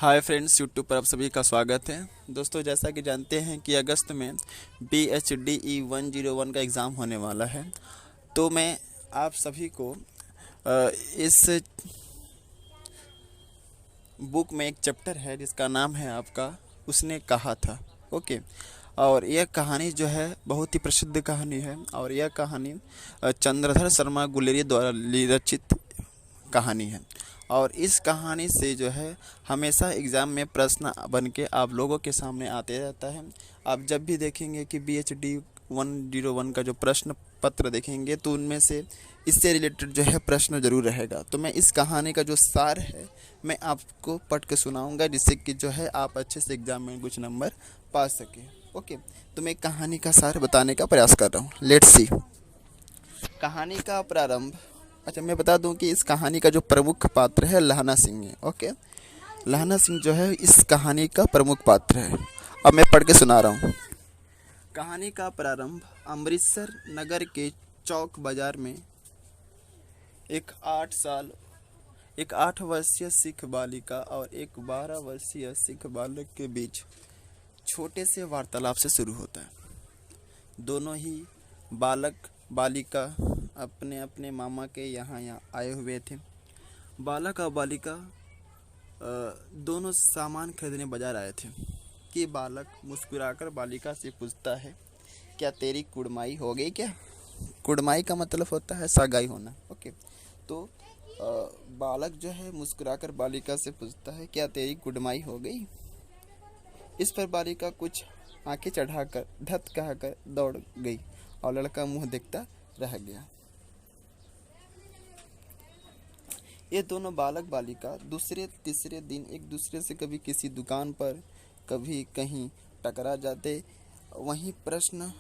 Hi friends, YouTube पर आप सभी का स्वागत है। दोस्तों, जैसा कि जानते हैं कि अगस्त में BHDE 101 का एग्ज़ाम होने वाला है। तो मैं आप सभी को इस बुक में एक चैप्टर है जिसका नाम है आपका उसने कहा था। ओके। और यह कहानी जो है बहुत ही प्रसिद्ध कहानी है, और यह कहानी चंद्रधर शर्मा गुलेरिया द्वारा रचित कहानी है। और इस कहानी से जो है हमेशा एग्ज़ाम में प्रश्न बन के आप लोगों के सामने आते रहता है। आप जब भी देखेंगे कि BHD 101 का जो प्रश्न पत्र देखेंगे तो उनमें से इससे रिलेटेड जो है प्रश्न ज़रूर रहेगा। तो मैं इस कहानी का जो सार है मैं आपको पढ़ के सुनाऊंगा, जिससे कि जो है आप अच्छे से एग्ज़ाम में कुछ नंबर पा सकें। ओके। तो मैं कहानी का सार बताने का प्रयास कर रहा हूँ। Let's see. कहानी का प्रारंभ। अच्छा, मैं बता दूं कि इस कहानी का जो प्रमुख पात्र है लहना सिंह है। ओके। लहना सिंह जो है इस कहानी का प्रमुख पात्र है। अब मैं पढ़ के सुना रहा हूँ। कहानी का प्रारंभ। अमृतसर नगर के चौक बाजार में एक 8 वर्षीय सिख बालिका और एक 12 वर्षीय सिख बालक के बीच छोटे से वार्तालाप से शुरू होता है। दोनों ही बालक बालिका अपने अपने मामा के यहाँ आए हुए थे। बालक और बालिका दोनों सामान खरीदने बाजार आए थे कि बालक मुस्कुराकर बालिका से पूछता है, क्या तेरी कुड़माई हो गई क्या? कुड़माई का मतलब होता है सगाई होना। ओके। तो बालक जो है मुस्कुराकर बालिका से पूछता है, क्या तेरी कुड़माई हो गई? इस पर बालिका कुछ आंखें चढ़ाकर धत कहकर दौड़ गई और लड़का मुंह देखता रह गया। ये दोनों बालक बालिका दूसरे तीसरे दिन एक दूसरे से कभी किसी दुकान पर कभी कहीं टकरा जाते। वही प्रश्न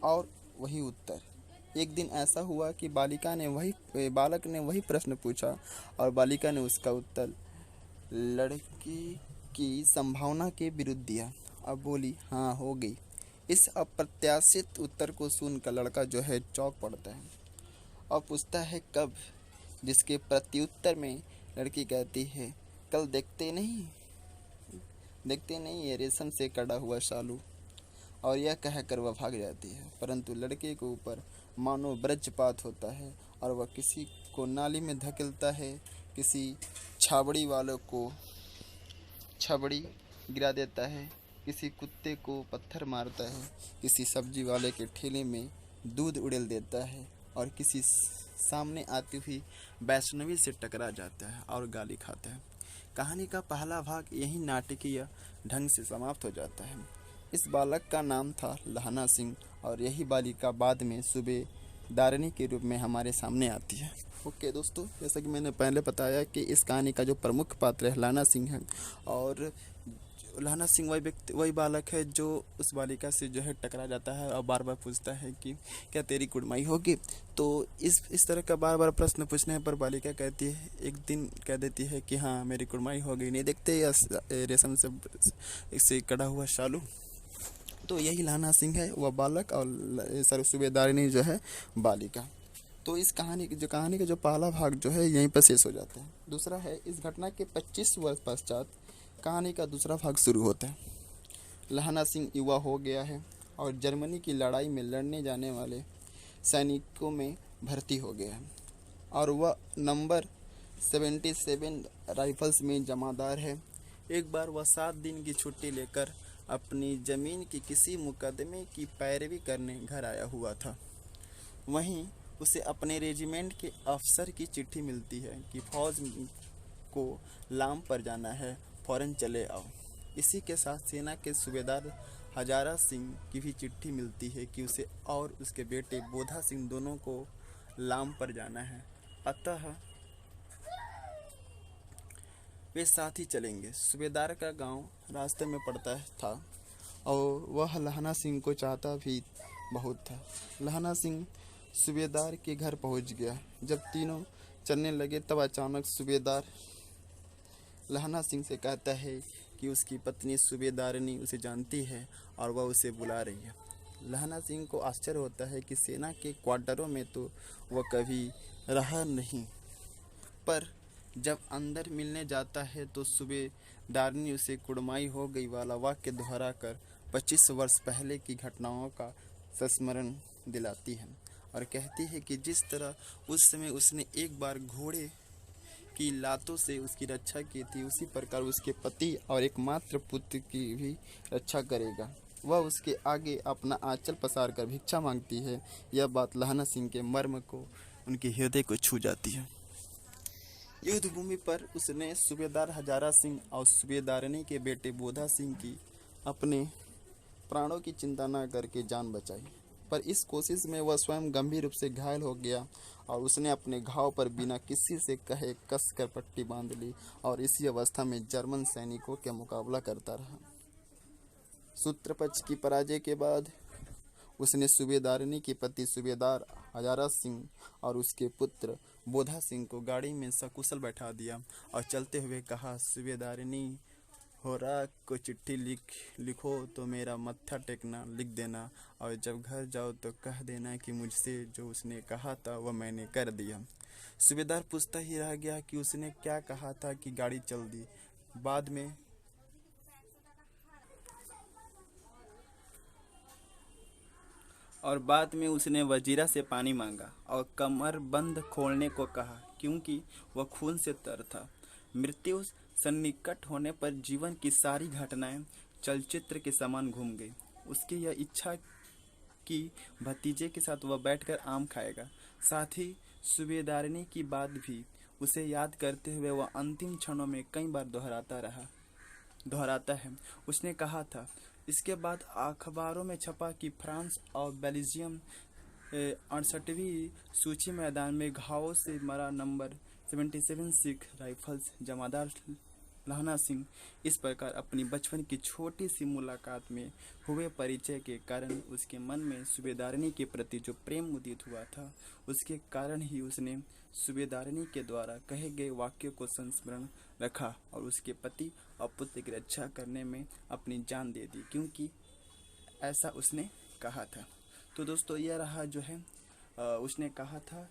और वही उत्तर। एक दिन ऐसा हुआ कि बालक ने वही प्रश्न पूछा और बालिका ने उसका उत्तर लड़की की संभावना के विरुद्ध दिया। अब बोली, हाँ हो गई। इस अप्रत्याशित उत्तर को सुनकर लड़का जो है चौंक पड़ता है और पूछता है, कब? जिसके प्रत्युत्तर में लड़की कहती है, कल देखते नहीं ये रेशम से कड़ा हुआ शालू। और यह कहकर वह भाग जाती है, परंतु लड़के के ऊपर मानो वज्रपात होता है और वह किसी को नाली में धकेलता है, किसी छाबड़ी वालों को छबड़ी गिरा देता है, किसी कुत्ते को पत्थर मारता है, किसी सब्जी वाले के ठेले में दूध उड़ेल देता है और किसी सामने आती हुई वैष्णवी से टकरा जाता है और गाली खाता है। कहानी का पहला भाग यही नाटकीय ढंग से समाप्त हो जाता है। इस बालक का नाम था लहना सिंह और यही बालिका बाद में सूबेदारनी के रूप में हमारे सामने आती है। ओके दोस्तों, जैसा कि मैंने पहले बताया कि इस कहानी का जो प्रमुख पात्र है लहना सिंह है, और लहना सिंह वही बालक है जो उस बालिका से जो है टकरा जाता है और बार बार पूछता है कि क्या तेरी कुड़माई होगी। तो इस तरह का बार बार प्रश्न पूछने पर बालिका कहती है, एक दिन कह देती है कि हाँ मेरी कुड़माई हो गई, नहीं देखते या रेशम से कड़ा हुआ शालू। तो यही लहना सिंह है, वह बालक, और सूबेदारनी जो है बालिका। तो इस कहानी का जो पहला भाग जो है यहीं पर शेष हो जाता है। दूसरा है, इस घटना के 25 वर्ष पश्चात कहानी का दूसरा भाग शुरू होता है। लहना सिंह युवा हो गया है और जर्मनी की लड़ाई में लड़ने जाने वाले सैनिकों में भर्ती हो गया है और वह नंबर 77 राइफल्स में जमादार है। एक बार वह 7 दिन की छुट्टी लेकर अपनी ज़मीन की किसी मुकदमे की पैरवी करने घर आया हुआ था। वहीं उसे अपने रेजिमेंट के अफसर की चिट्ठी मिलती है कि फौज को लाम पर जाना है, फ़ौरन चले आओ। इसी के साथ सेना के सूबेदार हजारा सिंह की भी चिट्ठी मिलती है कि उसे और उसके बेटे बोधा सिंह दोनों को लाम पर जाना है, अतः वे साथ ही चलेंगे। सूबेदार का गांव रास्ते में पड़ता था और वह लहना सिंह को चाहता भी बहुत था। लहना सिंह सूबेदार के घर पहुंच गया। जब तीनों चलने लगे तब अचानक सूबेदार लहना सिंह से कहता है कि उसकी पत्नी सूबेदारनी उसे जानती है और वह उसे बुला रही है। लहना सिंह को आश्चर्य होता है कि सेना के क्वार्टरों में तो वह कभी रहा नहीं, पर जब अंदर मिलने जाता है तो सूबेदारनी उसे कुड़माई हो गई वाला वाक्य दोहराकर 25 वर्ष पहले की घटनाओं का संस्मरण दिलाती है और कहती है कि जिस तरह उस समय उसने एक बार घोड़े की लातों से उसकी रक्षा की थी, उसी प्रकार उसके पति और एकमात्र पुत्र की भी रक्षा करेगा। वह उसके आगे अपना आंचल पसार कर भिक्षा मांगती है। यह बात लहना सिंह के मर्म को, उनके हृदय को छू जाती है। युद्ध भूमि पर उसने सूबेदार हजारा सिंह और सूबेदारनी के बेटे बोधा सिंह की अपने प्राणों की चिंता न करके जान बचाई, पर इस कोशिश में वह स्वयं गंभीर रूप से घायल हो गया और उसने अपने घाव पर बिना किसी से कहे कसकर पट्टी बांध ली और इसी अवस्था में जर्मन सैनिकों के मुकाबला करता रहा। सूत्रपक्ष की पराजय के बाद उसने सूबेदारनी के पति सूबेदार हजारा सिंह और उसके पुत्र बोधा सिंह को गाड़ी में सकुशल बैठा दिया और चलते हुए कहा, सूबेदारनी होरा को चिट्ठी लिखो तो मेरा मत्था टेकना लिख देना, और जब घर जाओ तो कह देना कि मुझसे जो उसने कहा था वह मैंने कर दिया। सूबेदार पूछता ही रह गया कि उसने क्या कहा था कि गाड़ी चल दी। बाद में उसने वजीरा से पानी मांगा और कमर बंद खोलने को कहा, क्योंकि वह खून से तर था। मृत्यु सन्निकट होने पर जीवन की सारी घटनाएं चलचित्र के समान घूम गई। उसकी यह इच्छा कि भतीजे के साथ वह बैठकर आम खाएगा। साथ ही सूबेदारनी की बात भी उसे याद करते हुए वह अंतिम क्षणों में कई बार दोहराता है। उसने कहा था, इसके बाद अखबारों में छपा कि फ्रांस और बेल्जियम 68वीं सूची मैदान में घावों से मरा नंबर 77 सिख राइफल्स जमादार लहना सिंह। इस प्रकार अपनी बचपन की छोटी सी मुलाकात में हुए परिचय के कारण उसके मन में सूबेदारनी के प्रति जो प्रेम उदित हुआ था, उसके कारण ही उसने सूबेदारनी के द्वारा कहे गए वाक्यों को संस्मरण रखा और उसके पति और पुत्र की रक्षा करने में अपनी जान दे दी, क्योंकि ऐसा उसने कहा था। तो दोस्तों, यह रहा जो है उसने कहा था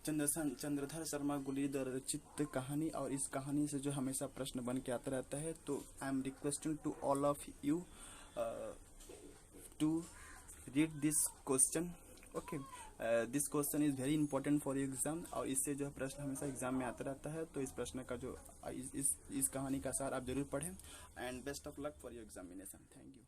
चंद्रधर शर्मा गुली द्वारा रचित कहानी। और इस कहानी से जो हमेशा प्रश्न बन के आता रहता है, तो I am requesting to all of you to read this question. Okay, this question is very important for exam, और इससे जो प्रश्न हमेशा एग्जाम में आता रहता है। तो इस प्रश्न का जो इस कहानी का सार आप जरूर पढ़ें। And best of luck for your examination. Thank you.